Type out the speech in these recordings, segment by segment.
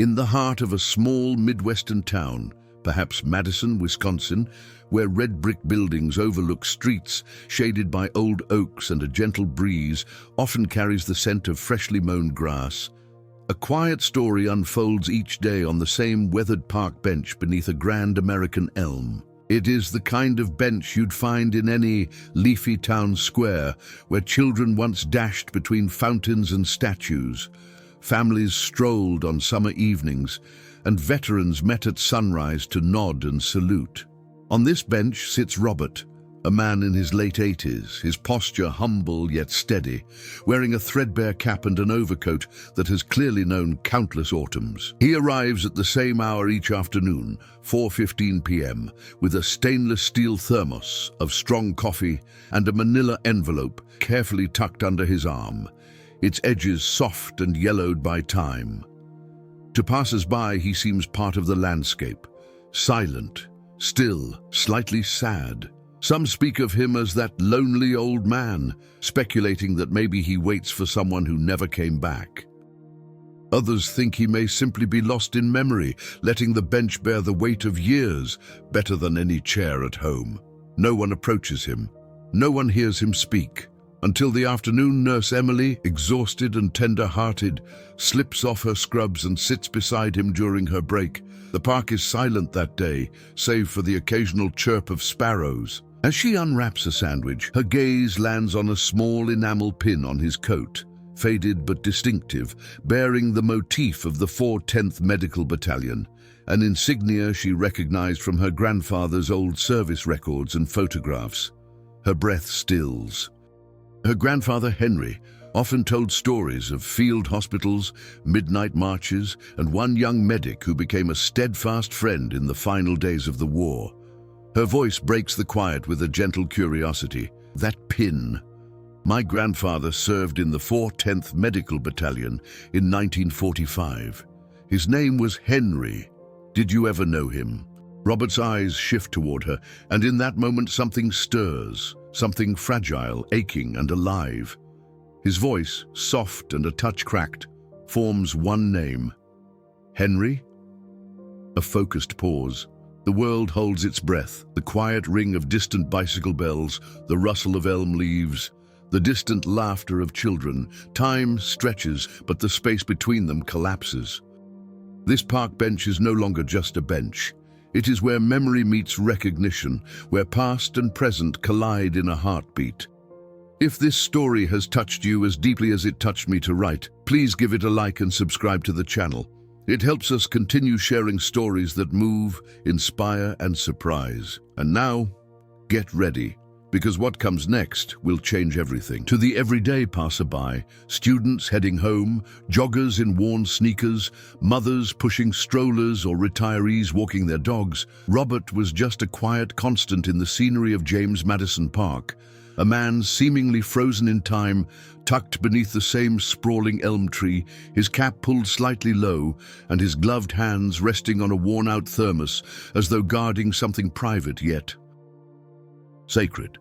In the heart of a small Midwestern town, perhaps Madison, Wisconsin, where red brick buildings overlook streets shaded by old oaks and a gentle breeze often carries the scent of freshly mown grass, a quiet story unfolds each day on the same weathered park bench beneath a grand American elm. It is the kind of bench you'd find in any leafy town square where children once dashed between fountains and statues, families strolled on summer evenings, and veterans met at sunrise to nod and salute. On this bench sits Robert, a man in his late 80s, his posture humble yet steady, wearing a threadbare cap and an overcoat that has clearly known countless autumns. He arrives at the same hour each afternoon, 4:15 p.m., with a stainless steel thermos of strong coffee and a manila envelope carefully tucked under his arm, its edges soft and yellowed by time. To passers-by, he seems part of the landscape, silent, still, slightly sad. Some speak of him as that lonely old man, speculating that maybe he waits for someone who never came back. Others think he may simply be lost in memory, letting the bench bear the weight of years, better than any chair at home. No one approaches him. No one hears him speak, until the afternoon nurse Emily, exhausted and tender-hearted, slips off her scrubs and sits beside him during her break. The park is silent that day, save for the occasional chirp of sparrows. As she unwraps a sandwich, her gaze lands on a small enamel pin on his coat, faded but distinctive, bearing the motif of the 410th Medical Battalion, an insignia she recognized from her grandfather's old service records and photographs. Her breath stills. Her grandfather, Henry, often told stories of field hospitals, midnight marches, and one young medic who became a steadfast friend in the final days of the war. Her voice breaks the quiet with a gentle curiosity. That pin. My grandfather served in the 410th Medical Battalion in 1945. His name was Henry. Did you ever know him? Robert's eyes shift toward her, and in that moment something stirs, something fragile, aching, and alive. His voice, soft and a touch cracked, forms one name. Henry? A focused pause. The world holds its breath, the quiet ring of distant bicycle bells, the rustle of elm leaves, the distant laughter of children. Time stretches, but the space between them collapses. This park bench is no longer just a bench. It is where memory meets recognition, where past and present collide in a heartbeat. If this story has touched you as deeply as it touched me to write, please give it a like and subscribe to the channel. It helps us continue sharing stories that move, inspire, and surprise. And now, get ready, because what comes next will change everything. To the everyday passerby, students heading home, joggers in worn sneakers, mothers pushing strollers, or retirees walking their dogs, Robert was just a quiet constant in the scenery of James Madison Park, a man seemingly frozen in time, tucked beneath the same sprawling elm tree, his cap pulled slightly low, and his gloved hands resting on a worn-out thermos, as though guarding something private yet sacred.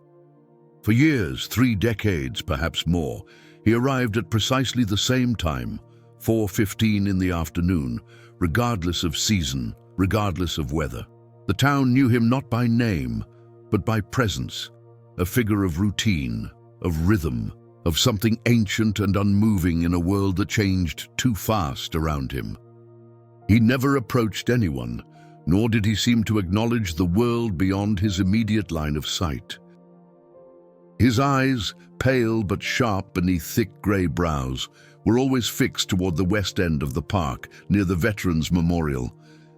For years, 3 decades, perhaps more, he arrived at precisely the same time, 4:15 in the afternoon, regardless of season, regardless of weather. The town knew him not by name, but by presence, a figure of routine, of rhythm, of something ancient and unmoving in a world that changed too fast around him. He never approached anyone, nor did he seem to acknowledge the world beyond his immediate line of sight. His eyes, pale but sharp beneath thick grey brows, were always fixed toward the west end of the park, near the Veterans Memorial,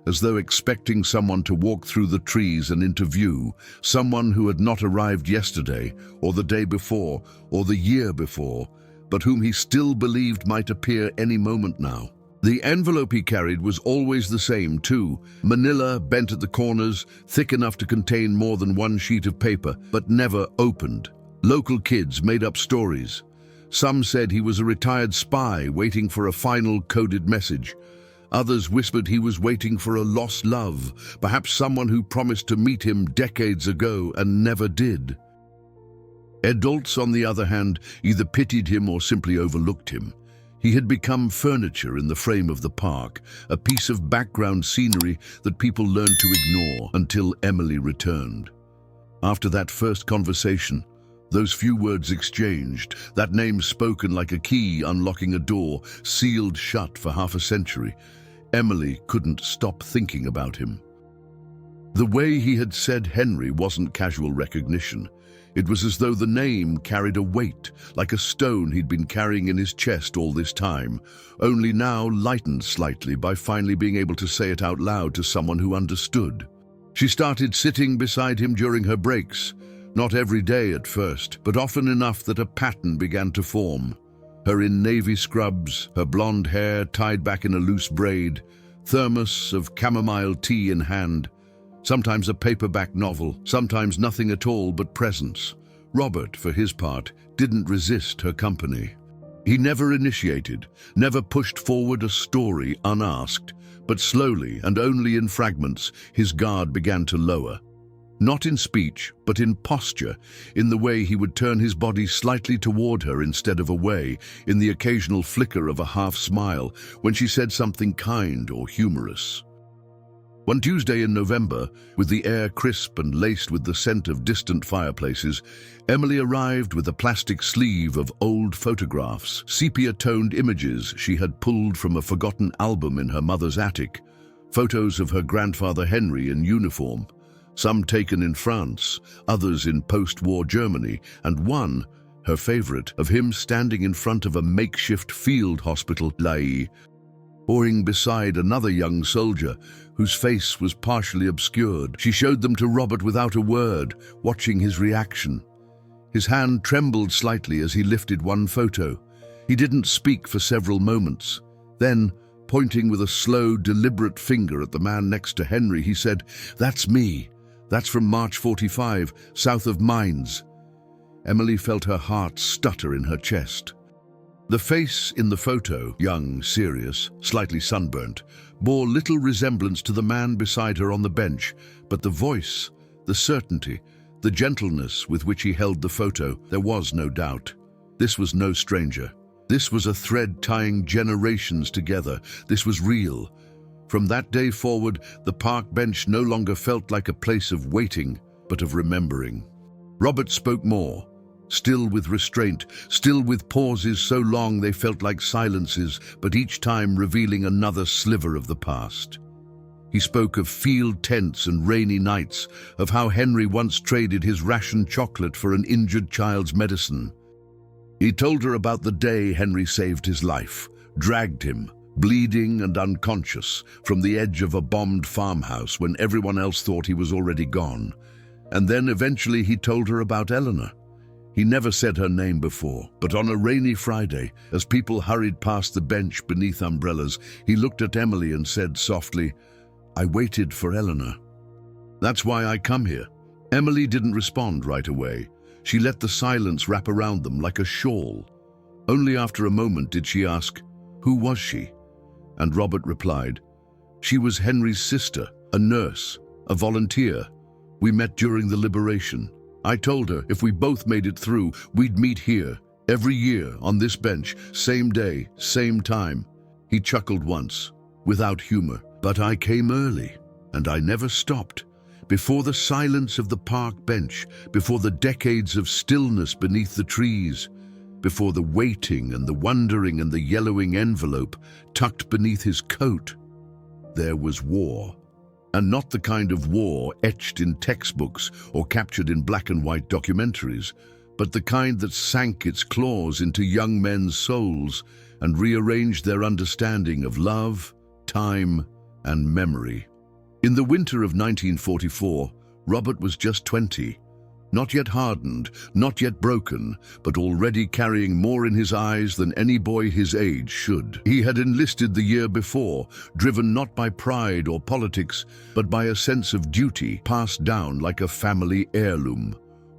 as though expecting someone to walk through the trees and into view, someone who had not arrived yesterday, or the day before, or the year before, but whom he still believed might appear any moment now. The envelope he carried was always the same, too, manila bent at the corners, thick enough to contain more than one sheet of paper, but never opened. Local kids made up stories. Some said he was a retired spy waiting for a final coded message. Others whispered he was waiting for a lost love, perhaps someone who promised to meet him decades ago and never did. Adults, on the other hand, either pitied him or simply overlooked him. He had become furniture in the frame of the park, a piece of background scenery that people learned to ignore until Emily returned. After that first conversation, those few words exchanged, that name spoken like a key unlocking a door sealed shut for half a century, Emily couldn't stop thinking about him. The way he had said Henry wasn't casual recognition. It was as though the name carried a weight, like a stone he'd been carrying in his chest all this time, only now lightened slightly by finally being able to say it out loud to someone who understood. She started sitting beside him during her breaks, not every day at first, but often enough that a pattern began to form. Her in navy scrubs, her blonde hair tied back in a loose braid, thermos of chamomile tea in hand, sometimes a paperback novel, sometimes nothing at all but presence. Robert, for his part, didn't resist her company. He never initiated, never pushed forward a story unasked, but slowly and only in fragments, his guard began to lower. Not in speech, but in posture, in the way he would turn his body slightly toward her instead of away, in the occasional flicker of a half smile when she said something kind or humorous. One Tuesday in November, with the air crisp and laced with the scent of distant fireplaces, Emily arrived with a plastic sleeve of old photographs, sepia-toned images she had pulled from a forgotten album in her mother's attic, photos of her grandfather Henry in uniform, some taken in France, others in post-war Germany, and one, her favorite, of him standing in front of a makeshift field hospital, Lai, pouring beside another young soldier whose face was partially obscured. She showed them to Robert without a word, watching his reaction. His hand trembled slightly as he lifted one photo. He didn't speak for several moments. Then, pointing with a slow, deliberate finger at the man next to Henry, he said, "That's me. That's from March 45, south of Mainz." Emily felt her heart stutter in her chest. The face in the photo, young, serious, slightly sunburnt, bore little resemblance to the man beside her on the bench, but the voice, the certainty, the gentleness with which he held the photo, there was no doubt. This was no stranger. This was a thread tying generations together. This was real. From that day forward, the park bench no longer felt like a place of waiting, but of remembering. Robert spoke more, still with restraint, still with pauses so long they felt like silences, but each time revealing another sliver of the past. He spoke of field tents and rainy nights, of how Henry once traded his rationed chocolate for an injured child's medicine. He told her about the day Henry saved his life, dragged him, bleeding and unconscious, from the edge of a bombed farmhouse when everyone else thought he was already gone. And then eventually he told her about Eleanor. He never said her name before, but on a rainy Friday, as people hurried past the bench beneath umbrellas, he looked at Emily and said softly, "I waited for Eleanor. That's why I come here." Emily didn't respond right away. She let the silence wrap around them like a shawl. Only after a moment did she ask, "Who was she?" And Robert replied, "She was Henry's sister, a nurse, a volunteer. We met during the liberation. I told her if we both made it through, we'd meet here, every year, on this bench, same day, same time." He chuckled once, without humor. "But I came early, and I never stopped. Before the silence of the park bench, before the decades of stillness beneath the trees, before the waiting and the wondering and the yellowing envelope tucked beneath his coat, there was war. And not the kind of war etched in textbooks or captured in black and white documentaries, but the kind that sank its claws into young men's souls and rearranged their understanding of love, time, and memory. In the winter of 1944, Robert was just 20, not yet hardened, not yet broken, but already carrying more in his eyes than any boy his age should. He had enlisted the year before, driven not by pride or politics, but by a sense of duty passed down like a family heirloom,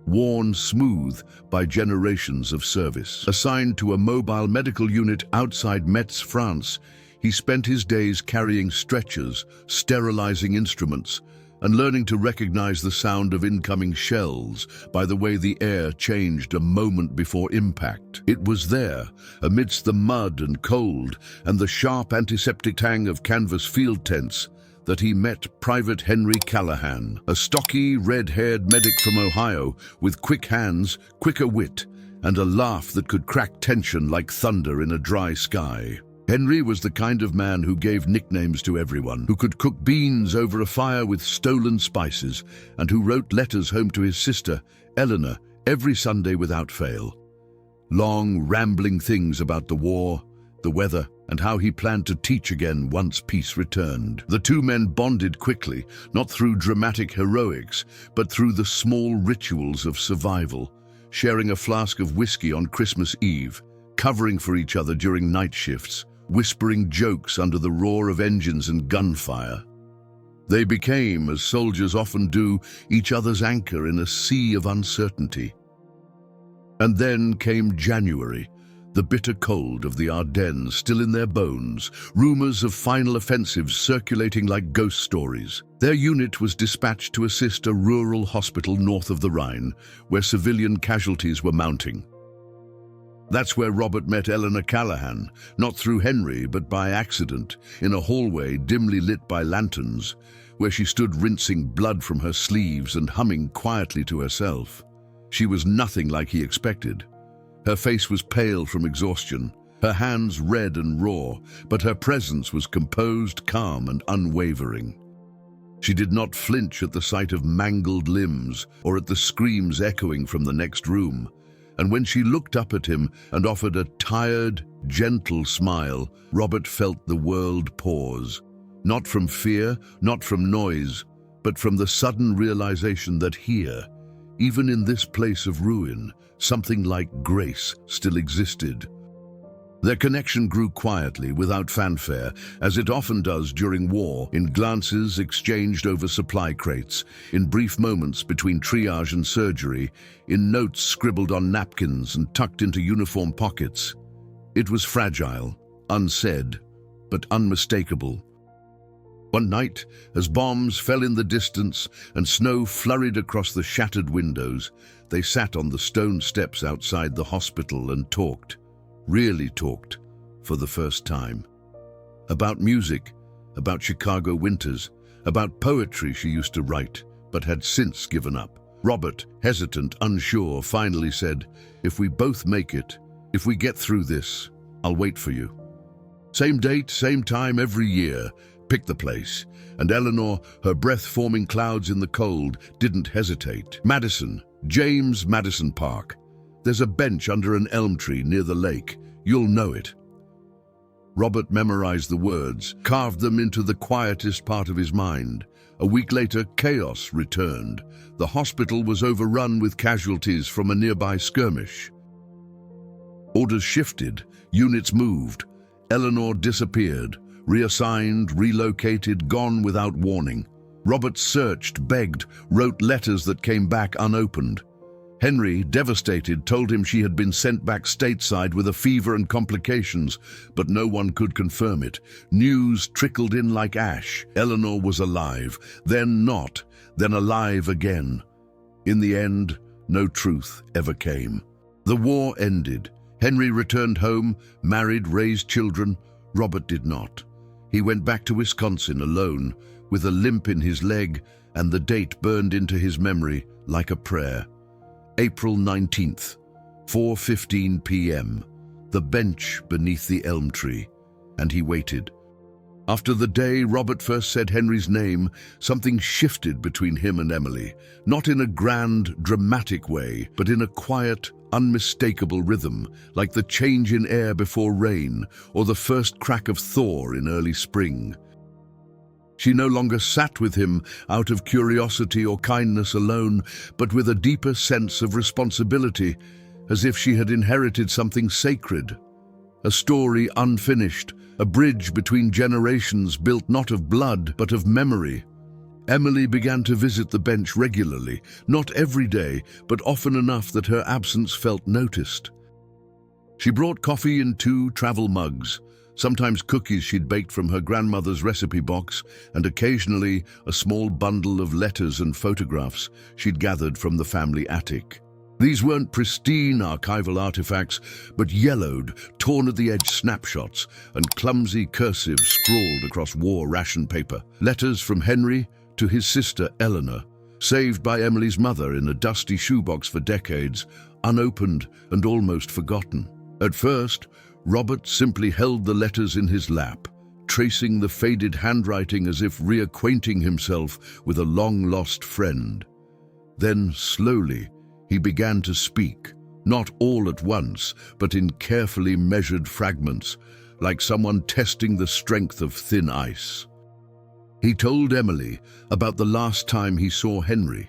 worn smooth by generations of service. Assigned to a mobile medical unit outside Metz, France, he spent his days carrying stretchers, sterilizing instruments, and learning to recognize the sound of incoming shells by the way the air changed a moment before impact. It was there, amidst the mud and cold and the sharp antiseptic tang of canvas field tents, that he met Private Henry Callahan, a stocky, red-haired medic from Ohio with quick hands, quicker wit, and a laugh that could crack tension like thunder in a dry sky. Henry was the kind of man who gave nicknames to everyone, who could cook beans over a fire with stolen spices, and who wrote letters home to his sister, Eleanor, every Sunday without fail. Long, rambling things about the war, the weather, and how he planned to teach again once peace returned. The two men bonded quickly, not through dramatic heroics, but through the small rituals of survival, sharing a flask of whiskey on Christmas Eve, covering for each other during night shifts, whispering jokes under the roar of engines and gunfire. They became, as soldiers often do, each other's anchor in a sea of uncertainty. And then came January, the bitter cold of the Ardennes still in their bones, rumors of final offensives circulating like ghost stories. Their unit was dispatched to assist a rural hospital north of the Rhine, where civilian casualties were mounting. That's where Robert met Eleanor Callahan, not through Henry, but by accident, in a hallway dimly lit by lanterns, where she stood rinsing blood from her sleeves and humming quietly to herself. She was nothing like he expected. Her face was pale from exhaustion, her hands red and raw, but her presence was composed, calm, and unwavering. She did not flinch at the sight of mangled limbs or at the screams echoing from the next room. And when she looked up at him and offered a tired, gentle smile, Robert felt the world pause. Not from fear, not from noise, but from the sudden realization that here, even in this place of ruin, something like grace still existed. Their connection grew quietly, without fanfare, as it often does during war, in glances exchanged over supply crates, in brief moments between triage and surgery, in notes scribbled on napkins and tucked into uniform pockets. It was fragile, unsaid, but unmistakable. One night, as bombs fell in the distance and snow flurried across the shattered windows, they sat on the stone steps outside the hospital and talked. Really talked, for the first time. About music, about Chicago winters, about poetry she used to write, but had since given up. Robert, hesitant, unsure, finally said, "If we both make it, if we get through this, I'll wait for you. Same date, same time every year. Pick the place." And Eleanor, her breath forming clouds in the cold, didn't hesitate. Madison, James Madison Park. There's a bench under an elm tree near the lake. You'll know it. Robert memorized the words, carved them into the quietest part of his mind. A week later, chaos returned. The hospital was overrun with casualties from a nearby skirmish. Orders shifted, units moved. Eleanor disappeared, reassigned, relocated, gone without warning. Robert searched, begged, wrote letters that came back unopened. Henry, devastated, told him she had been sent back stateside with a fever and complications, but no one could confirm it. News trickled in like ash. Eleanor was alive, then not, then alive again. In the end, no truth ever came. The war ended. Henry returned home, married, raised children. Robert did not. He went back to Wisconsin alone, with a limp in his leg, and the date burned into his memory like a prayer. April 19th, 4:15 p.m., the bench beneath the elm tree, and he waited. After the day Robert first said Henry's name, something shifted between him and Emily, not in a grand, dramatic way, but in a quiet, unmistakable rhythm, like the change in air before rain, or the first crack of thaw in early spring. She no longer sat with him out of curiosity or kindness alone, but with a deeper sense of responsibility, as if she had inherited something sacred. A story unfinished, a bridge between generations built not of blood, but of memory. Emily began to visit the bench regularly, not every day, but often enough that her absence felt noticed. She brought coffee in 2 travel mugs, sometimes cookies she'd baked from her grandmother's recipe box, and occasionally a small bundle of letters and photographs she'd gathered from the family attic. These weren't pristine archival artifacts, but yellowed, torn at the edge snapshots and clumsy cursive scrawled across war ration paper. Letters from Henry to his sister Eleanor, saved by Emily's mother in a dusty shoebox for decades, unopened and almost forgotten. At first, Robert simply held the letters in his lap, tracing the faded handwriting as if reacquainting himself with a long-lost friend. Then, slowly, he began to speak, not all at once, but in carefully measured fragments, like someone testing the strength of thin ice. He told Emily about the last time he saw Henry,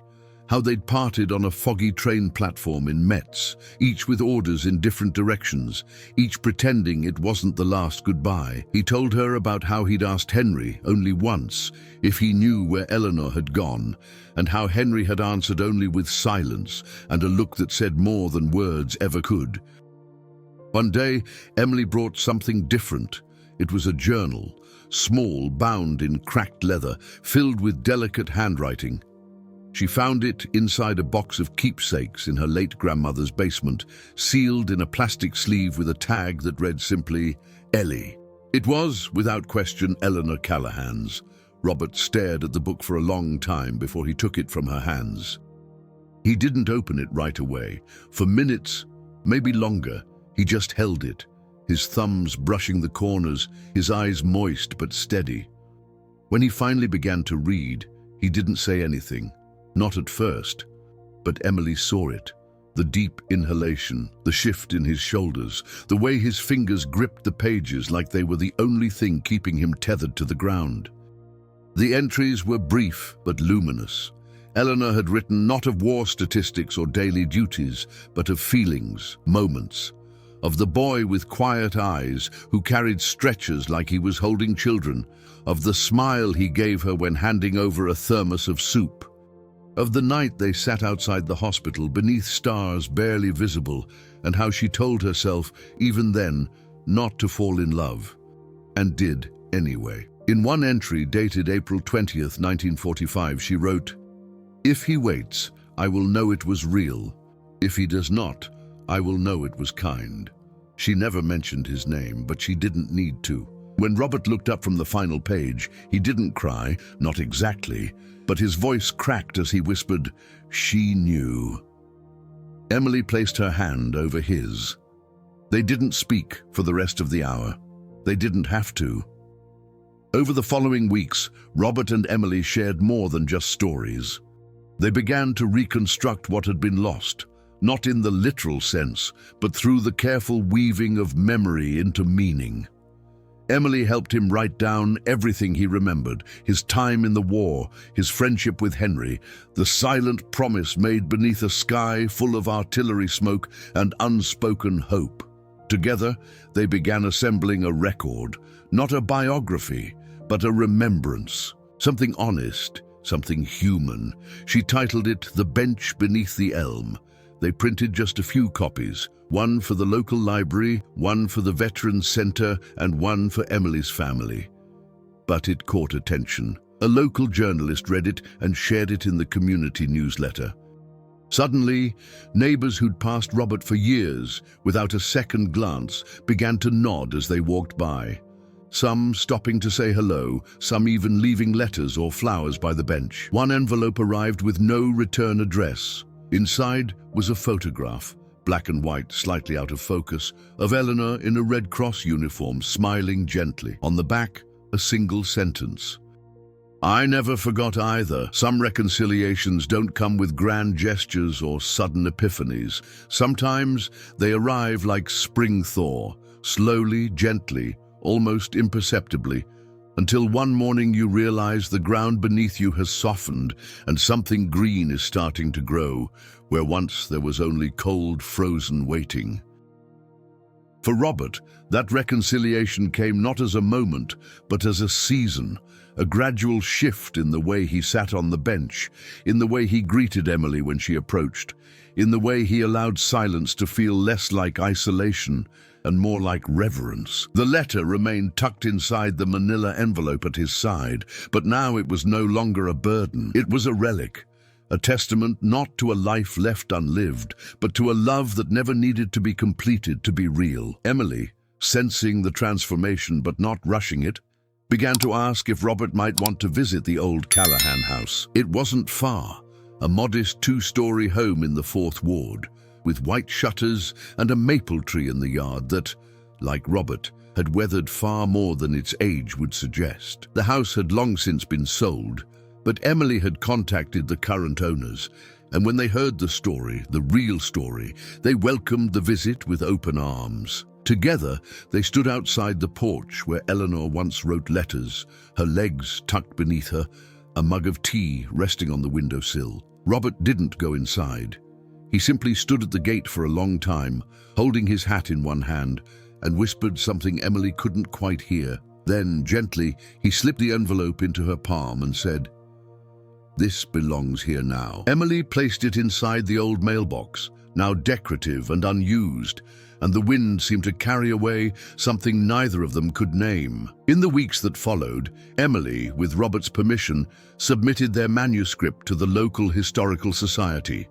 how they'd parted on a foggy train platform in Metz, each with orders in different directions, each pretending it wasn't the last goodbye. He told her about how he'd asked Henry only once if he knew where Eleanor had gone, and how Henry had answered only with silence and a look that said more than words ever could. One day, Emily brought something different. It was a journal, small, bound in cracked leather, filled with delicate handwriting. She found it inside a box of keepsakes in her late grandmother's basement, sealed in a plastic sleeve with a tag that read simply, Ellie. It was, without question, Eleanor Callahan's. Robert stared at the book for a long time before he took it from her hands. He didn't open it right away. For minutes, maybe longer, he just held it, his thumbs brushing the corners, his eyes moist but steady. When he finally began to read, he didn't say anything. Not at first, but Emily saw it. The deep inhalation, the shift in his shoulders, the way his fingers gripped the pages like they were the only thing keeping him tethered to the ground. The entries were brief but luminous. Eleanor had written not of war statistics or daily duties, but of feelings, moments. Of the boy with quiet eyes who carried stretchers like he was holding children. Of the smile he gave her when handing over a thermos of soup. Of the night they sat outside the hospital beneath stars barely visible, and how she told herself, even then, not to fall in love. And did, anyway. In one entry dated April 20th, 1945, she wrote, "If he waits, I will know it was real. If he does not, I will know it was kind." She never mentioned his name, but she didn't need to. When Robert looked up from the final page, he didn't cry, not exactly, but his voice cracked as he whispered, "She knew." Emily placed her hand over his. They didn't speak for the rest of the hour. They didn't have to. Over the following weeks, Robert and Emily shared more than just stories. They began to reconstruct what had been lost, not in the literal sense, but through the careful weaving of memory into meaning. Emily helped him write down everything he remembered, his time in the war, his friendship with Henry, the silent promise made beneath a sky full of artillery smoke and unspoken hope. Together, they began assembling a record, not a biography, but a remembrance, something honest, something human. She titled it The Bench Beneath the Elm. They printed just a few copies, one for the local library, one for the Veterans Center, and one for Emily's family. But it caught attention. A local journalist read it and shared it in the community newsletter. Suddenly, neighbors who'd passed Robert for years, without a second glance, began to nod as they walked by. Some stopping to say hello, some even leaving letters or flowers by the bench. One envelope arrived with no return address. Inside was a photograph, black and white, slightly out of focus, of Eleanor in a Red Cross uniform, smiling gently. On the back, a single sentence. "I never forgot either. Some reconciliations don't come with grand gestures or sudden epiphanies. Sometimes they arrive like spring thaw, slowly, gently, almost imperceptibly, until one morning you realize the ground beneath you has softened and something green is starting to grow, where once there was only cold, frozen waiting." For Robert, that reconciliation came not as a moment, but as a season, a gradual shift in the way he sat on the bench, in the way he greeted Emily when she approached, in the way he allowed silence to feel less like isolation and more like reverence. The letter remained tucked inside the manila envelope at his side, but now it was no longer a burden. It was a relic, a testament not to a life left unlived, but to a love that never needed to be completed to be real. Emily, sensing the transformation but not rushing it, began to ask if Robert might want to visit the old Callahan house. It wasn't far, a modest two-story home in the 4th Ward, with white shutters and a maple tree in the yard that, like Robert, had weathered far more than its age would suggest. The house had long since been sold, but Emily had contacted the current owners, and when they heard the story, the real story, they welcomed the visit with open arms. Together, they stood outside the porch where Eleanor once wrote letters, her legs tucked beneath her, a mug of tea resting on the windowsill. Robert didn't go inside. He simply stood at the gate for a long time, holding his hat in one hand, and whispered something Emily couldn't quite hear. Then, gently, he slipped the envelope into her palm and said, "This belongs here now." Emily placed it inside the old mailbox, now decorative and unused, and the wind seemed to carry away something neither of them could name. In the weeks that followed, Emily, with Robert's permission, submitted their manuscript to the local historical society.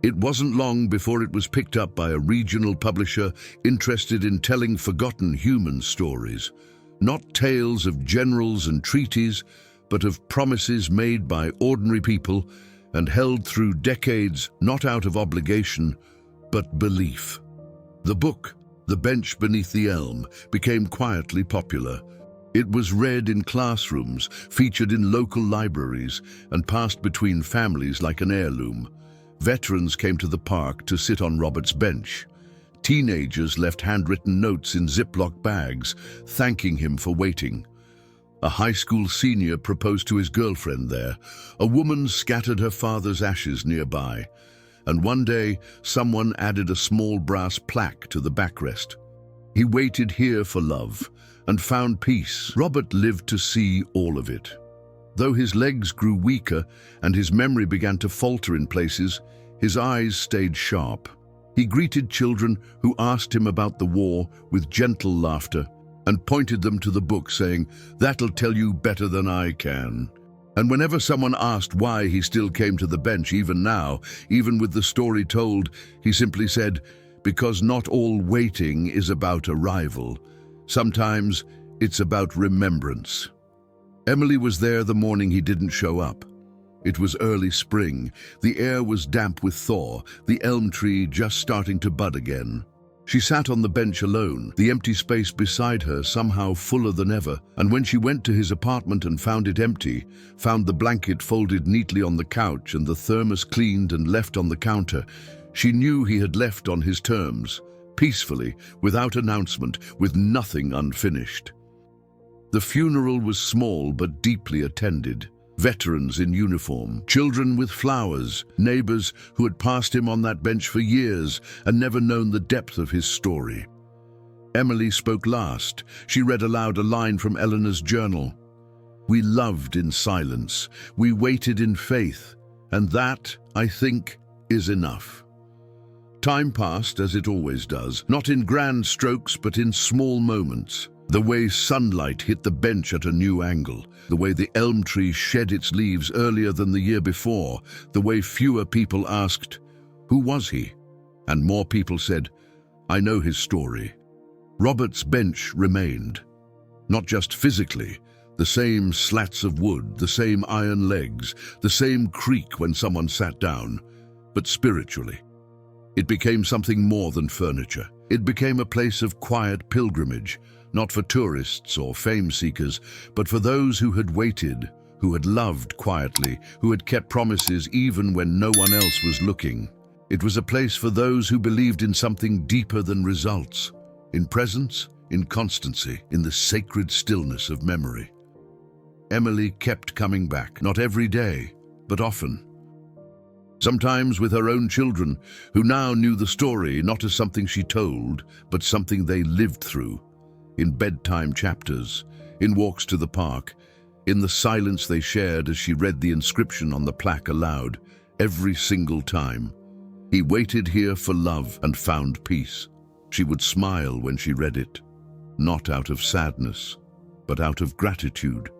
It wasn't long before it was picked up by a regional publisher interested in telling forgotten human stories, not tales of generals and treaties, but of promises made by ordinary people and held through decades, not out of obligation, but belief. The book, The Bench Beneath the Elm, became quietly popular. It was read in classrooms, featured in local libraries, and passed between families like an heirloom. Veterans came to the park to sit on Robert's bench. Teenagers left handwritten notes in Ziploc bags, thanking him for waiting. A high school senior proposed to his girlfriend there. A woman scattered her father's ashes nearby. And one day, someone added a small brass plaque to the backrest. He waited here for love and found peace. Robert lived to see all of it. Though his legs grew weaker and his memory began to falter in places, his eyes stayed sharp. He greeted children who asked him about the war with gentle laughter and pointed them to the book, saying, "That'll tell you better than I can." And whenever someone asked why he still came to the bench even now, even with the story told, he simply said, "Because not all waiting is about arrival. Sometimes it's about remembrance." Emily was there the morning he didn't show up. It was early spring. The air was damp with thaw, the elm tree just starting to bud again. She sat on the bench alone, the empty space beside her somehow fuller than ever, and when she went to his apartment and found it empty, found the blanket folded neatly on the couch and the thermos cleaned and left on the counter, she knew he had left on his terms, peacefully, without announcement, with nothing unfinished. The funeral was small but deeply attended. Veterans in uniform, children with flowers, neighbors who had passed him on that bench for years and never known the depth of his story. Emily spoke last. She read aloud a line from Eleanor's journal. "We loved in silence, we waited in faith, and that, I think, is enough." Time passed as it always does, not in grand strokes but in small moments. The way sunlight hit the bench at a new angle, the way the elm tree shed its leaves earlier than the year before, the way fewer people asked, "Who was he?" and more people said, "I know his story." Robert's bench remained. Not just physically, the same slats of wood, the same iron legs, the same creak when someone sat down, but spiritually. It became something more than furniture. It became a place of quiet pilgrimage, not for tourists or fame seekers, but for those who had waited, who had loved quietly, who had kept promises even when no one else was looking. It was a place for those who believed in something deeper than results, in presence, in constancy, in the sacred stillness of memory. Emily kept coming back, not every day, but often. Sometimes with her own children, who now knew the story not as something she told, but something they lived through. In bedtime chapters, in walks to the park, in the silence they shared as she read the inscription on the plaque aloud, every single time. He waited here for love and found peace. She would smile when she read it, not out of sadness, but out of gratitude.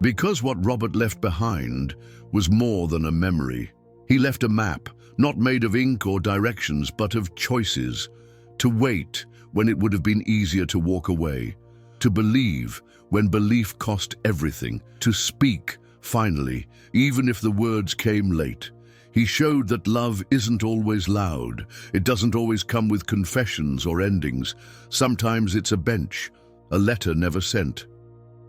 Because what Robert left behind was more than a memory. He left a map, not made of ink or directions, but of choices. To wait when it would have been easier to walk away. To believe when belief cost everything. To speak, finally, even if the words came late. He showed that love isn't always loud. It doesn't always come with confessions or endings. Sometimes it's a bench, a letter never sent,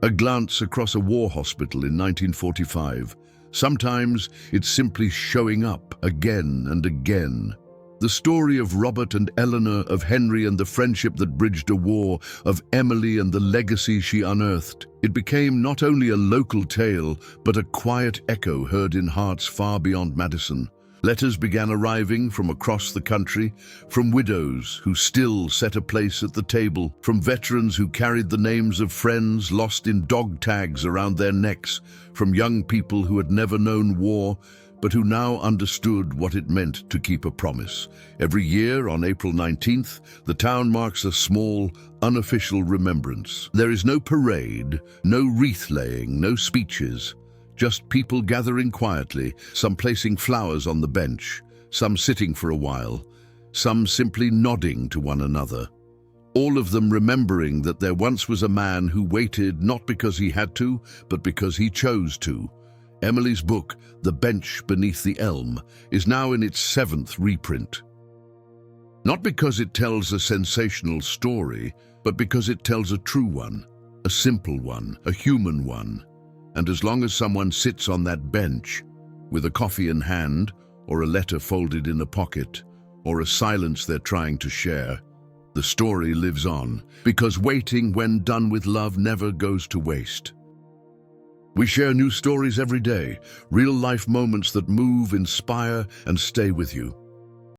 a glance across a war hospital in 1945. Sometimes it's simply showing up again and again. The story of Robert and Eleanor, of Henry and the friendship that bridged a war, of Emily and the legacy she unearthed. It became not only a local tale, but a quiet echo heard in hearts far beyond Madison. Letters began arriving from across the country, from widows who still set a place at the table, from veterans who carried the names of friends lost in dog tags around their necks, from young people who had never known war, but who now understood what it meant to keep a promise. Every year, on April 19th, the town marks a small, unofficial remembrance. There is no parade, no wreath-laying, no speeches, just people gathering quietly, some placing flowers on the bench, some sitting for a while, some simply nodding to one another. All of them remembering that there once was a man who waited not because he had to, but because he chose to. Emily's book, The Bench Beneath the Elm, is now in its 7th reprint. Not because it tells a sensational story, but because it tells a true one, a simple one, a human one. And as long as someone sits on that bench, with a coffee in hand, or a letter folded in a pocket, or a silence they're trying to share, the story lives on, because waiting, when done with love, never goes to waste. We share new stories every day, real-life moments that move, inspire, and stay with you.